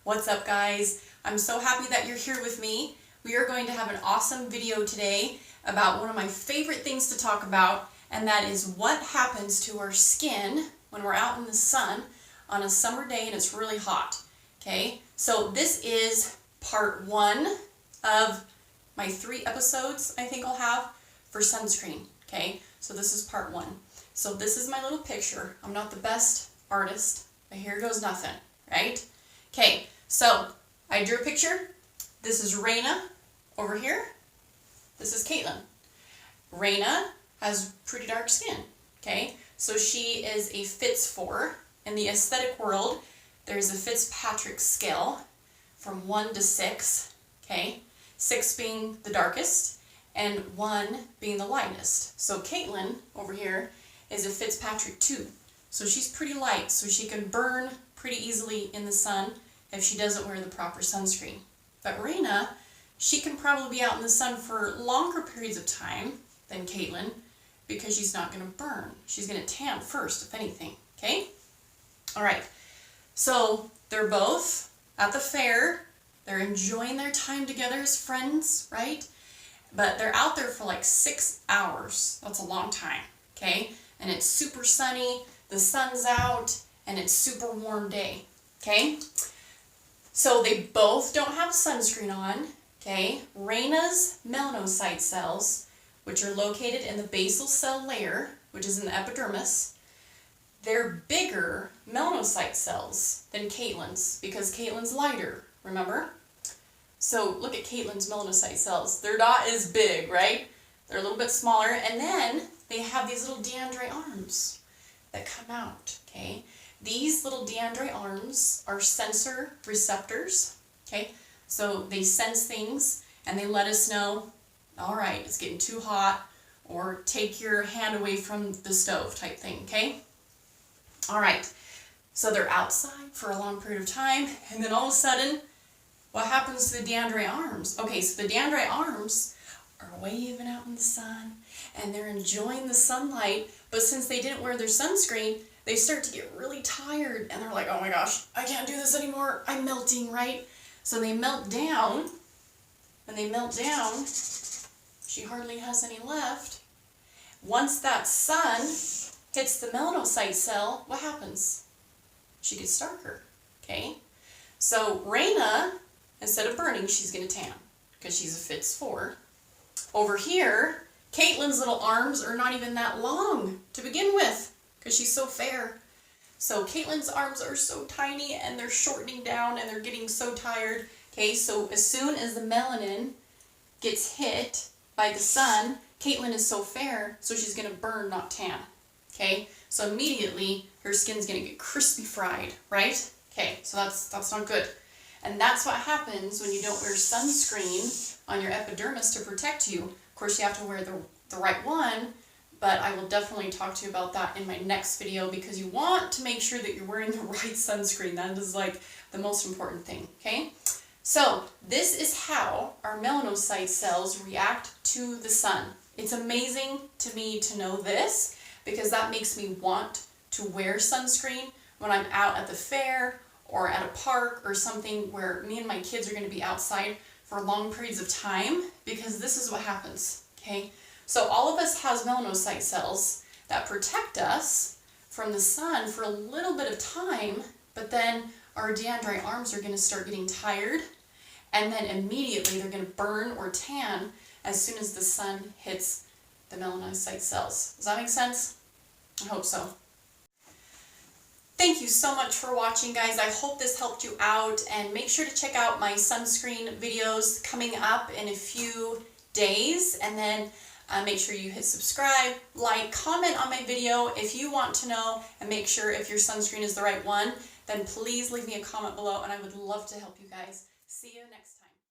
What's up, guys? I'm so happy that you're here with me. We are going to have an awesome video today about one of my favorite things to talk about, and that is what happens to our skin when we're out in the sun on a summer day and it's really hot. Okay, so this is part 1 of my 3 episodes I think I'll have for sunscreen. Okay, so this is part 1. So this is my little picture. I'm not the best artist, but here goes nothing, right? Okay, so I drew a picture. This is Raina over here. This is Caitlin. Raina has pretty dark skin, okay? So she is a Fitz 4. In the aesthetic world, there's a Fitzpatrick scale from 1 to 6, okay? 6 being the darkest and 1 being the lightest. So Caitlin over here is a Fitzpatrick 2. So she's pretty light, so she can burn pretty easily in the sun if she doesn't wear the proper sunscreen. But Raina, she can probably be out in the sun for longer periods of time than Caitlin because she's not going to burn. She's going to tan first, if anything, okay? All right, so they're both at the fair. They're enjoying their time together as friends, right? But they're out there for like 6 hours. That's a long time, okay? And it's super sunny, the sun's out, and it's super warm day, okay? So they both don't have sunscreen on, okay? Raina's melanocyte cells, which are located in the basal cell layer, which is in the epidermis, they're bigger melanocyte cells than Caitlin's because Caitlin's lighter, remember? So look at Caitlin's melanocyte cells. They're not as big, right? They're a little bit smaller, and then they have these little deandroid arms that come out, okay? These little deandroid arms are sensor receptors, okay? So they sense things and they let us know, all right, it's getting too hot, or take your hand away from the stove type thing, okay? All right, so they're outside for a long period of time, and then all of a sudden, what happens to the deandroid arms? Okay, so the deandroid arms are waving out in the sun, and they're enjoying the sunlight, but since they didn't wear their sunscreen, they start to get really tired, and they're like, oh my gosh, I can't do this anymore, I'm melting, right? So they melt down. When they melt down, she hardly has any left. Once that sun hits the melanocyte cell, what happens? She gets darker, okay? So Raina, instead of burning, she's going to tan because she's a Fitz 4. Over here, Caitlin's little arms are not even that long to begin with because she's so fair. So Caitlin's arms are so tiny and they're shortening down and they're getting so tired. Okay, so as soon as the melanin gets hit by the sun, Caitlin is so fair, so she's going to burn, not tan. Okay, so immediately her skin's going to get crispy fried, right? Okay, so that's not good. And that's what happens when you don't wear sunscreen on your epidermis to protect you. Of course, you have to wear the right one, but I will definitely talk to you about that in my next video because you want to make sure that you're wearing the right sunscreen. That is like the most important thing, okay? So this is how our melanocyte cells react to the sun. It's amazing to me to know this because that makes me want to wear sunscreen when I'm out at the fair or at a park or something where me and my kids are going to be outside for long periods of time because this is what happens, okay? So all of us has melanocyte cells that protect us from the sun for a little bit of time, but then our deandroid arms are going to start getting tired, and then immediately they're going to burn or tan as soon as the sun hits the melanocyte cells. Does that make sense? I hope so. Thank you so much for watching, guys. I hope this helped you out, and make sure to check out my sunscreen videos coming up in a few days, and then make sure you hit subscribe, like, comment on my video if you want to know and make sure if your sunscreen is the right one. Then please leave me a comment below and I would love to help you guys. See you next time.